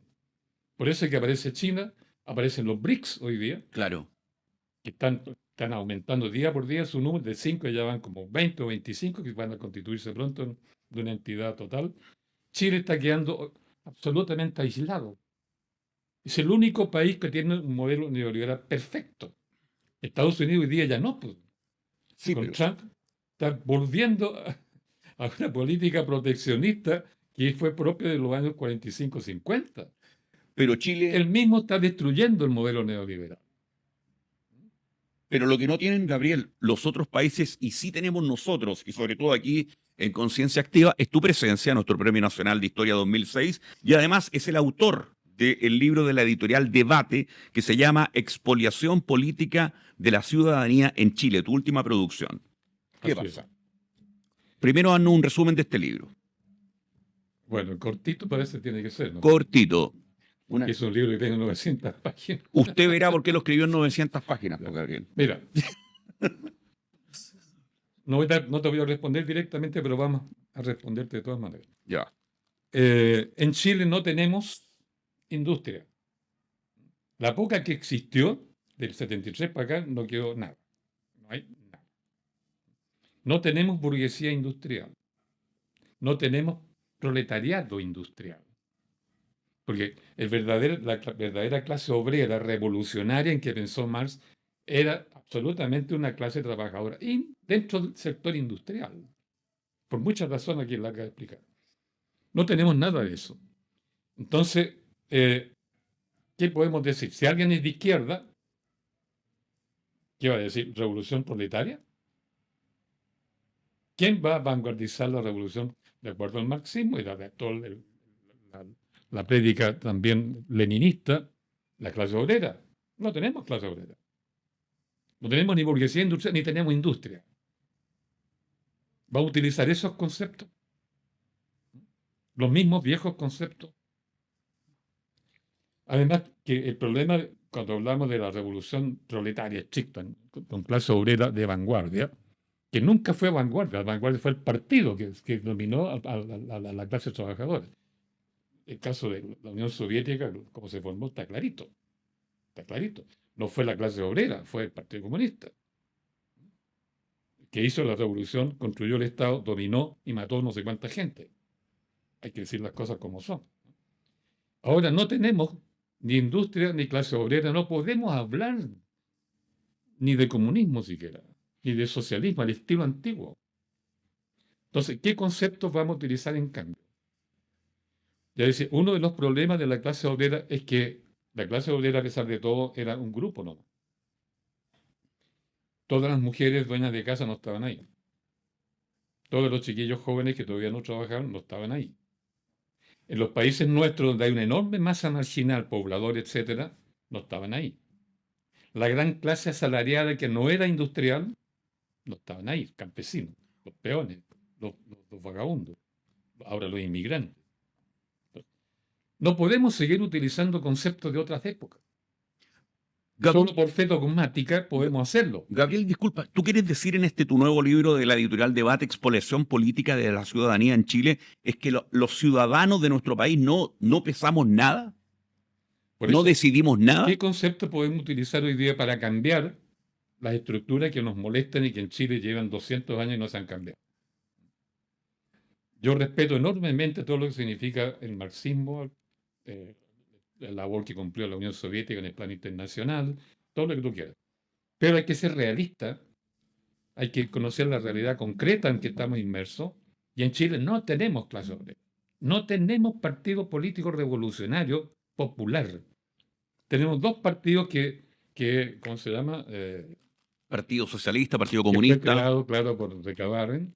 C: Por eso es que aparece China, aparecen los BRICS hoy día,
B: Claro.
C: que están aumentando día por día su número, de 5 ya van como 20 o 25, que van a constituirse pronto de una entidad total. Chile está quedando absolutamente aislado. Es el único país que tiene un modelo neoliberal perfecto. Estados Unidos hoy día ya no, pues.
B: Sí,
C: Con
B: pero,
C: Trump está volviendo a una política proteccionista que fue propia de los años 45-50.
B: pero Chile,
C: Él mismo está destruyendo el modelo neoliberal.
B: pero lo que no tienen, Gabriel, los otros países, y sí tenemos nosotros, y sobre todo aquí en Conciencia Activa, es tu presencia, nuestro Premio Nacional de Historia 2006, y además es el autor del libro de la editorial Debate, que se llama Expoliación Política de la Ciudadanía en Chile, tu última producción. ¿Qué
C: Así es.
B: pasa? Primero, danos un resumen de este libro.
C: Bueno, cortito parece que tiene que ser, ¿no?
B: Cortito.
C: Que es un libro que tiene 900 páginas.
B: Usted verá por qué lo escribió en 900 páginas, pues, Gabriel.
C: Mira, no te voy a responder directamente, pero vamos a responderte de todas maneras.
B: Ya.
C: En Chile no tenemos industria. La poca que existió, del 73 para acá, no quedó nada. No hay nada. No tenemos burguesía industrial. No tenemos proletariado industrial. Porque la verdadera clase obrera revolucionaria en que pensó Marx era absolutamente una clase trabajadora dentro del sector industrial. Por muchas razones que la acabo de explicar. No tenemos nada de eso. Entonces, ¿qué podemos decir? Si alguien es de izquierda, ¿qué va a decir? ¿Revolución proletaria? ¿Quién va a vanguardizar la revolución de acuerdo al marxismo y la prédica también leninista? La clase obrera. No tenemos clase obrera. No tenemos ni burguesía industrial, ni tenemos industria. ¿Va a utilizar esos conceptos? Los mismos viejos conceptos. Además, que el problema, cuando hablamos de la revolución proletaria estricta, con clase obrera de vanguardia, que nunca fue vanguardia, la vanguardia fue el partido que dominó a la clase trabajadora. El caso de la Unión Soviética, como se formó, está clarito. Está clarito. No fue la clase obrera, fue el Partido Comunista, que hizo la revolución, construyó el Estado, dominó y mató no sé cuánta gente. Hay que decir las cosas como son. Ahora no tenemos ni industria ni clase obrera, no podemos hablar ni de comunismo siquiera, ni de socialismo al estilo antiguo. Entonces, ¿qué conceptos vamos a utilizar en cambio? Ya dice, uno de los problemas de la clase obrera es que la clase obrera, a pesar de todo, era un grupo, ¿no? Todas las mujeres dueñas de casa no estaban ahí. Todos los chiquillos jóvenes que todavía no trabajaban no estaban ahí. En los países nuestros, donde hay una enorme masa marginal, poblador, etcétera, no estaban ahí. La gran clase asalariada que no era industrial, no estaban ahí, campesinos, los peones, los vagabundos, ahora los inmigrantes. No podemos seguir utilizando conceptos de otras épocas. Solo por fe dogmática podemos hacerlo.
B: Gabriel, disculpa, ¿tú quieres decir en tu nuevo libro de la editorial Debate, Expoliación Política de la Ciudadanía en Chile, es que los ciudadanos de nuestro país no pesamos nada?
C: Por
B: ¿No
C: eso,
B: decidimos nada?
C: ¿qué concepto podemos utilizar hoy día para cambiar las estructuras que nos molestan y que en Chile llevan 200 años y no se han cambiado? Yo respeto enormemente todo lo que significa el marxismo, la labor que cumplió la Unión Soviética en el plano internacional, todo lo que tú quieras. Pero hay que ser realista, hay que conocer la realidad concreta en que estamos inmersos, y en Chile no tenemos clase obrera, no tenemos partido político revolucionario popular, tenemos dos partidos que ¿cómo se llama?
B: Partido Socialista, Partido
C: Que fue
B: Comunista.
C: creado, claro, por Recabarren.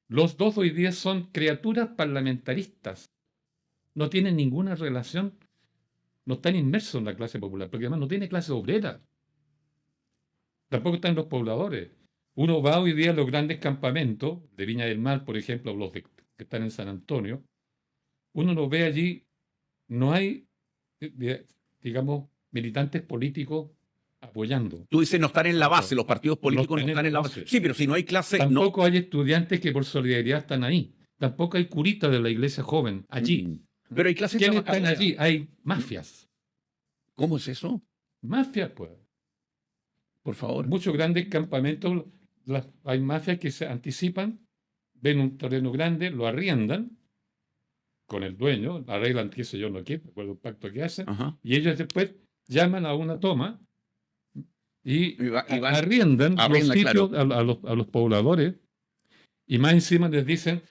C: Los dos hoy día son criaturas parlamentaristas. No tienen ninguna relación, no están inmersos en la clase popular, porque además no tiene clase obrera. Tampoco están los pobladores. Uno va hoy día a los grandes campamentos de Viña del Mar, por ejemplo, que están en San Antonio. Uno los ve allí, no hay, digamos, militantes políticos apoyando.
B: Tú dices no están en la base, los partidos políticos no
C: están
B: están en la base. Sí, pero si no hay clase, no.
C: Tampoco hay estudiantes que por solidaridad están ahí. Tampoco hay curitas de la iglesia joven allí.
B: Pero hay clases
C: ¿Quiénes están
B: trabajadoras.
C: allí? Hay mafias.
B: ¿Cómo es eso?
C: Mafias, pues.
B: Por favor.
C: Muchos grandes campamentos, hay mafias que se anticipan, ven un terreno grande, lo arriendan con el dueño, arreglan qué sé yo, no qué, recuerdo el pacto que hacen,
B: Ajá.
C: y ellos después llaman a una toma y
B: Y van-
C: arriendan los
B: arriendan,
C: sitios a los pobladores, y más encima les dicen,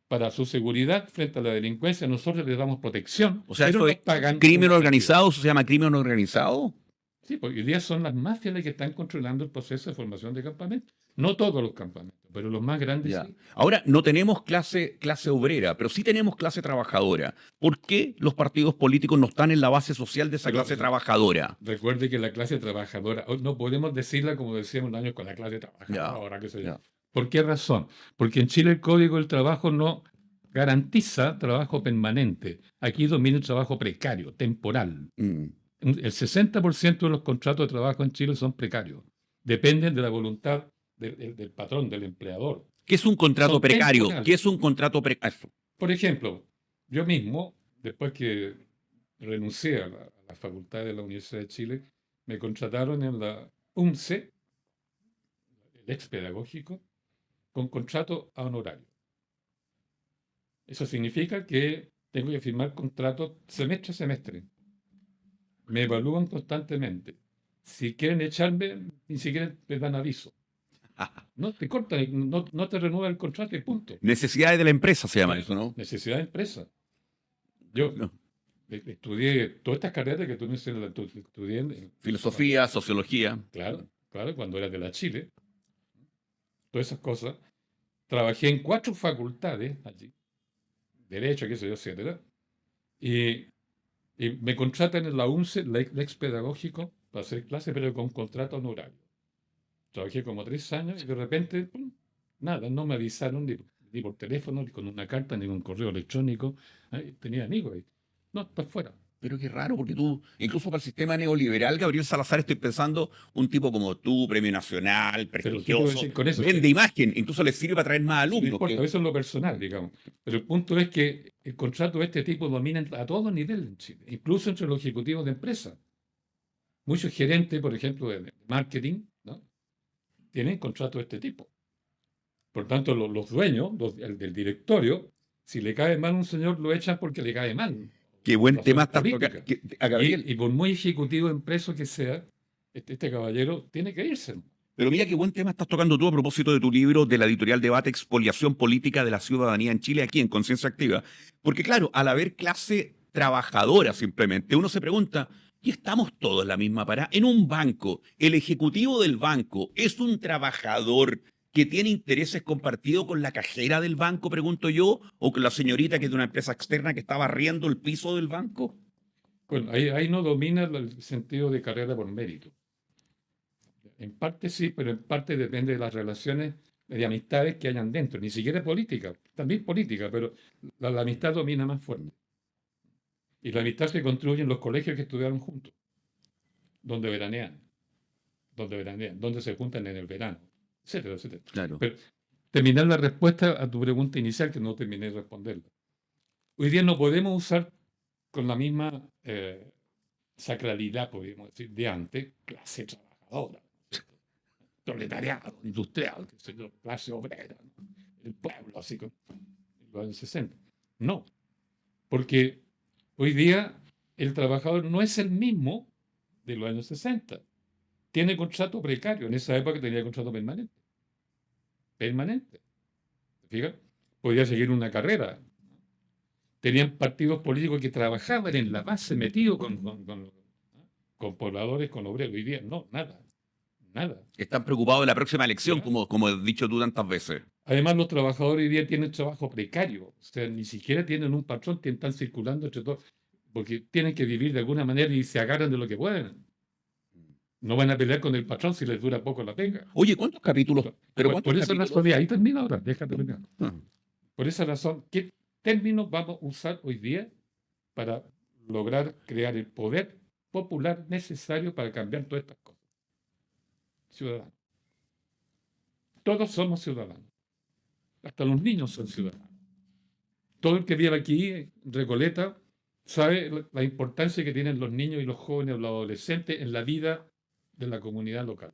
C: para su seguridad frente a la delincuencia, nosotros les damos protección.
B: O sea,
C: pero
B: esto
C: no
B: es
C: pagan
B: crimen
C: una
B: organizado, ¿eso se llama crimen organizado?
C: Sí, porque hoy día son las mafias las que están controlando el proceso de formación de campamentos. No todos los campamentos, pero los más grandes
B: Ya.
C: sí.
B: Ahora, no tenemos clase obrera, pero sí tenemos clase trabajadora. ¿Por qué los partidos políticos no están en la base social de esa
C: Pero-
B: clase trabajadora?
C: Recuerde que la clase trabajadora, no podemos decirla como decíamos un año con la clase
B: Ya,
C: trabajadora, qué sé yo.
B: ya.
C: ¿Por qué razón? Porque en Chile el Código del Trabajo no garantiza trabajo permanente. Aquí domina el trabajo precario, temporal.
B: Mm.
C: El 60% de los contratos de trabajo en Chile son precarios. Dependen de la voluntad del patrón, del empleador.
B: ¿Qué es un contrato
C: Son
B: precario?
C: temporales.
B: ¿Qué es un contrato precario?
C: Por ejemplo, yo mismo, después que renuncié a la facultad de la Universidad de Chile, me contrataron en la UNCE, el ex pedagógico, con contrato a honorario. Eso significa que tengo que firmar contratos semestre a semestre. Me evalúan constantemente. Si quieren echarme, ni siquiera me dan aviso. No te cortan, no te renuevan el contrato y punto.
B: Necesidades de la empresa se llama eso, ¿no?
C: Necesidad de empresa. Yo
B: No.
C: estudié todas estas carreras que tú mencionas, estudié
B: Filosofía, sociología.
C: claro, cuando era de la Chile, todas esas cosas. Trabajé en 4 facultades allí, Derecho, qué sé yo, etcétera, y me contratan en la UNCE, el ex pedagógico, para hacer clases, pero con contrato honorario. Trabajé como 3 años y de repente, pum, nada, no me avisaron ni por teléfono, ni con una carta, ni con un correo electrónico. Ay, tenía amigos ahí. No, está fuera.
B: Pero qué raro, porque tú, incluso para el sistema neoliberal, Gabriel Salazar, estoy pensando, un tipo como tú, premio nacional,
C: Pero ¿qué quiero
B: prestigioso,
C: decir con eso?
B: vende imagen, incluso le sirve para traer más
C: No
B: alumnos.
C: importa,
B: que-
C: eso es lo personal, digamos. Pero el punto es que el contrato de este tipo domina a todos niveles en Chile, incluso entre los ejecutivos de empresas. Muchos gerentes, por ejemplo, de marketing, ¿no?, tienen contratos de este tipo. Por tanto, los dueños, el del directorio, si le cae mal a un señor, lo echan porque le cae mal.
B: Qué buen
C: Razón
B: tema estás
C: política.
B: tocando. A Gabriel.
C: Y por muy ejecutivo de empresa que sea, este caballero tiene que irse.
B: Pero mira qué buen tema estás tocando tú a propósito de tu libro de la editorial Debate, Expoliación Política de la Ciudadanía en Chile, aquí en Conciencia Activa. Porque claro, al haber clase trabajadora simplemente, uno se pregunta, ¿y estamos todos en la misma parada? En un banco, el ejecutivo del banco es un trabajador que tiene intereses compartidos con la cajera del banco, pregunto yo, o con la señorita que es de una empresa externa que está barriendo el piso del banco.
C: Bueno, ahí no domina el sentido de carrera por mérito. En parte sí, pero en parte depende de las relaciones de amistades que hayan dentro. Ni siquiera política, también política, pero la amistad domina más fuerte. Y la amistad se construye en los colegios que estudiaron juntos, donde veranean, donde se juntan en el verano, etcétera, etcétera.
B: Claro.
C: Pero terminar la respuesta a tu pregunta inicial, que no terminé de responderla. Hoy día no podemos usar con la misma sacralidad, podríamos decir, de antes, clase trabajadora, proletariado, industrial, qué sé yo, clase obrera, ¿no?, el pueblo, así como en los años 60. No, porque hoy día el trabajador no es el mismo de los años 60. Tiene contrato precario. En esa época tenía contrato permanente. Permanente. Fíjate, podía seguir una carrera. Tenían partidos políticos que trabajaban en la base, metidos con pobladores, con obreros. Hoy día no, nada, nada.
B: Están preocupados de la próxima elección,
C: ¿Ya?
B: como has dicho tú tantas veces.
C: Además, los trabajadores hoy día tienen trabajo precario, o sea, ni siquiera tienen un patrón, están circulando entre todos, porque tienen que vivir de alguna manera y se agarran de lo que pueden. No van a pelear con el patrón si les dura poco la pega.
B: Oye, ¿cuántos capítulos? Pero ¿cuántos
C: Por esa
B: capítulos?
C: razón, y ahí termina ahora, déjate terminar.
B: Ah,
C: Por esa razón, ¿qué términos vamos a usar hoy día para lograr crear el poder popular necesario para cambiar todas estas cosas? Ciudadanos. Todos somos ciudadanos. Hasta los niños son ciudadanos. Todo el que vive aquí, en Recoleta, sabe la importancia que tienen los niños y los jóvenes, los adolescentes en la vida de la comunidad local.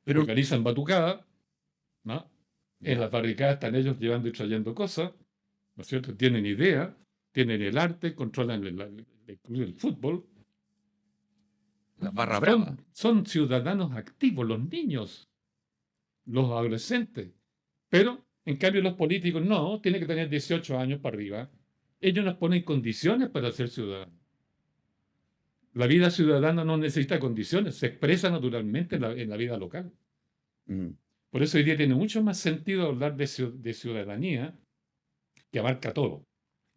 B: pero
C: Organizan batucadas, ¿no? En
B: Ya.
C: las barricadas están ellos llevando y trayendo cosas, ¿no es cierto? Tienen idea, tienen el arte, controlan el fútbol.
B: Las barra bravas.
C: Son ciudadanos activos, los niños, los adolescentes. Pero, en cambio, los políticos no, tienen que tener 18 años para arriba. Ellos nos ponen condiciones para ser ciudadanos. La vida ciudadana no necesita condiciones, se expresa naturalmente en la vida local.
B: Mm.
C: Por eso hoy día tiene mucho más sentido hablar de ciudadanía, que abarca todo.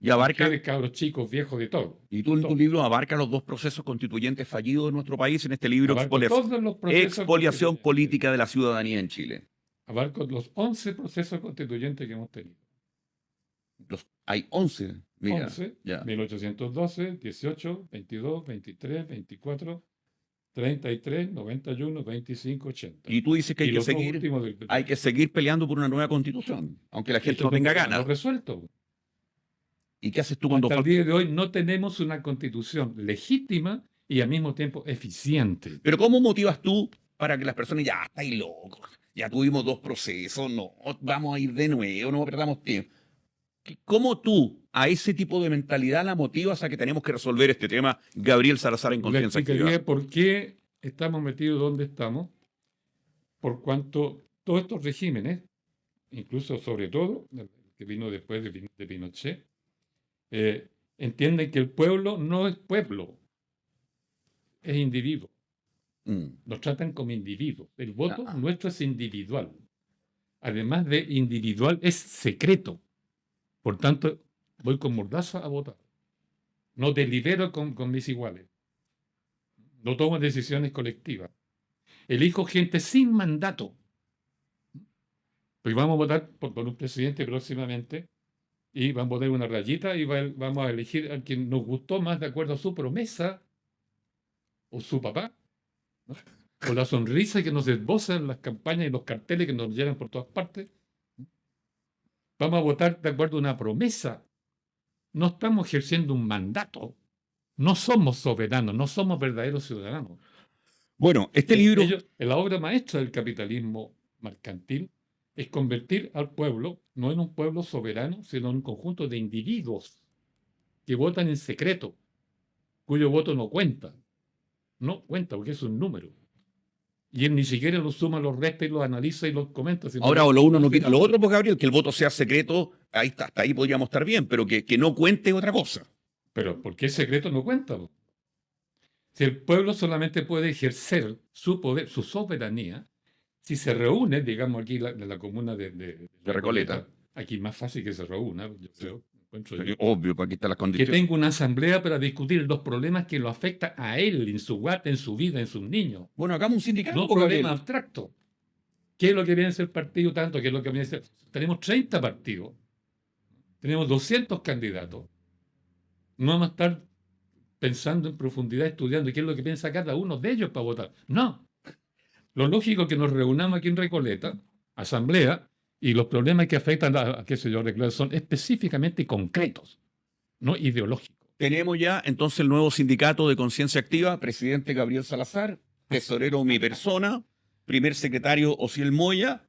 B: Y abarca,
C: Mujeres, cabros chicos, viejos, de todo.
B: y tú en tu
C: todo.
B: libro abarcas los dos procesos constituyentes fallidos de nuestro país en este libro,
C: Abarco todos los procesos
B: Expoliación
C: constituyentes.
B: política de la ciudadanía en Chile.
C: Abarco los 11 procesos constituyentes que hemos tenido.
B: Hay 11, mira.
C: 11,
B: Ya.
C: 1812, 18, 22, 23, 24, 33, 91, 25, 80.
B: Y tú dices que
C: Y los dos
B: hay
C: últimos
B: que seguir peleando por una nueva constitución, aunque la gente no tenga ganas.
C: resuelto.
B: ¿Y qué haces tú cuando
C: Hasta el
B: falta?
C: día de hoy no tenemos una constitución legítima y al mismo tiempo eficiente.
B: Pero ¿cómo motivas tú para que las personas ya estáis locos? Ya tuvimos 2 procesos, no, vamos a ir de nuevo, no perdamos tiempo. ¿Cómo tú a ese tipo de mentalidad la motivas a que tenemos que resolver este tema, Gabriel Salazar, en
C: Le
B: Conciencia Activa?
C: explicaría por qué estamos metidos donde estamos, por cuanto todos estos regímenes, incluso sobre todo el que vino después de Pinochet, entienden que el pueblo no es pueblo, es individuo.
B: Mm.
C: Nos tratan como individuos. El voto
B: Ah.
C: nuestro es individual. Además de individual, es secreto. Por tanto, voy con mordaza a votar. No delibero con mis iguales. No tomo decisiones colectivas. Elijo gente sin mandato. Pues vamos a votar por un presidente próximamente y vamos a poner una rayita y vamos a elegir a quien nos gustó más de acuerdo a su promesa o su papá, ¿no? O la sonrisa que nos esboza en las campañas y los carteles que nos llenan por todas partes. Vamos a votar de acuerdo a una promesa. No estamos ejerciendo un mandato. No somos soberanos, no somos verdaderos ciudadanos.
B: Bueno, este libro...
C: La obra maestra del capitalismo mercantil es convertir al pueblo no en un pueblo soberano, sino en un conjunto de individuos que votan en secreto, cuyo voto no cuenta. No cuenta porque es un número. Y él ni siquiera lo suma, lo resta y lo analiza y lo comenta.
B: Ahora, o lo uno no quita lo otro, pues Gabriel, que el voto sea secreto, ahí está, hasta ahí podríamos estar bien, pero que no cuente otra cosa.
C: Pero ¿por qué el secreto no cuenta? Si el pueblo solamente puede ejercer su poder, su soberanía, si se reúne, digamos aquí en la comuna de
B: Recoleta,
C: aquí más fácil que se reúna, yo creo, encuentro yo,
B: obvio, para aquí están las
C: que
B: condiciones.
C: tenga una asamblea para discutir los problemas que lo afectan a él, en su guata, en su vida, en sus niños.
B: Bueno, hagamos un sindicato.
C: No problemas abstractos. ¿Qué es lo que viene a ser el partido tanto? ¿Qué es lo que viene a ser? Tenemos 30 partidos. Tenemos 200 candidatos. No vamos a estar pensando en profundidad, estudiando qué es lo que piensa cada uno de ellos para votar. No. Lo lógico es que nos reunamos aquí en Recoleta, asamblea, y los problemas que afectan a qué sé yo, Recoleta son específicamente concretos, no ideológicos.
B: Tenemos ya entonces el nuevo sindicato de Conciencia Activa, presidente Gabriel Salazar, tesorero mi persona, primer secretario Osiel Moya.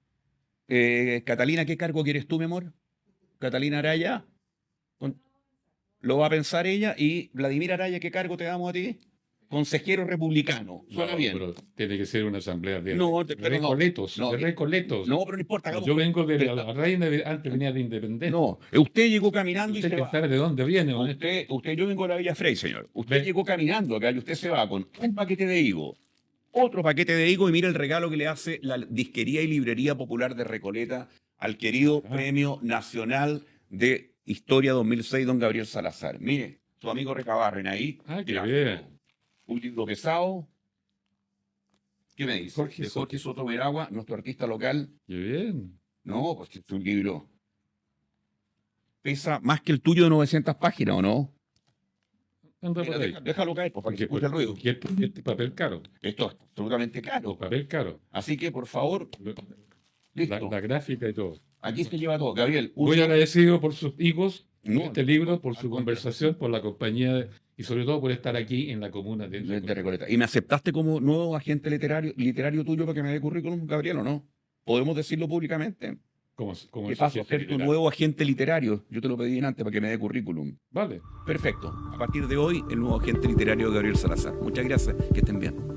B: Catalina, ¿qué cargo quieres tú, mi amor? Catalina Araya. Lo va a pensar ella. Y Vladimir Araya, ¿qué cargo te damos a ti? consejero republicano. Suena
C: No,
B: bien.
C: pero tiene que ser una asamblea de
B: No, pero no.
C: recoletos,
B: No,
C: de recoletos.
B: No, pero no importa.
C: Yo vengo de la reina, antes venía de Independencia.
B: No, usted llegó caminando y
C: Usted
B: se
C: que
B: va.
C: sabe de dónde viene, ¿no?
B: Yo vengo de la Villa Frey, señor. Usted
C: Ve.
B: llegó caminando acá y usted se va con un paquete de higo, otro paquete de higo y mira el regalo que le hace la Disquería y Librería Popular de Recoleta al querido Premio Nacional de Historia 2006, don Gabriel Salazar. Mire, su amigo Recabarren ahí.
C: Ah, qué
B: Mira,
C: bien.
B: un libro pesado. ¿Qué me dice?
C: Jorge
B: De Jorge Soto Veragua, nuestro artista local.
C: Qué bien.
B: No, pues es un libro. Pesa más que el tuyo de 900 páginas, ¿o no?
C: Anda
B: Mira,
C: por ahí.
B: déjalo caer, pues, para que se escuche el ruido.
C: Porque este papel caro.
B: Esto es absolutamente caro.
C: Papel caro.
B: Así que, por favor, listo.
C: La gráfica y todo.
B: Aquí se lleva todo. Gabriel,
C: Muy agradecido por sus higos,
B: No,
C: este libro, por
B: al
C: su
B: contrario.
C: conversación, por la compañía y sobre todo por estar aquí en la comuna de
B: de Recoleta. ¿Y me aceptaste como nuevo agente literario tuyo para que me dé currículum, Gabriel, o no? ¿Podemos decirlo públicamente?
C: como
B: ¿Qué
C: su
B: paso a
C: jefe
B: ser tu
C: general.
B: nuevo agente literario? Yo te lo pedí antes para que me dé currículum.
C: Vale.
B: Perfecto. A partir de hoy, el nuevo agente literario Gabriel Salazar. Muchas gracias. Que estén bien.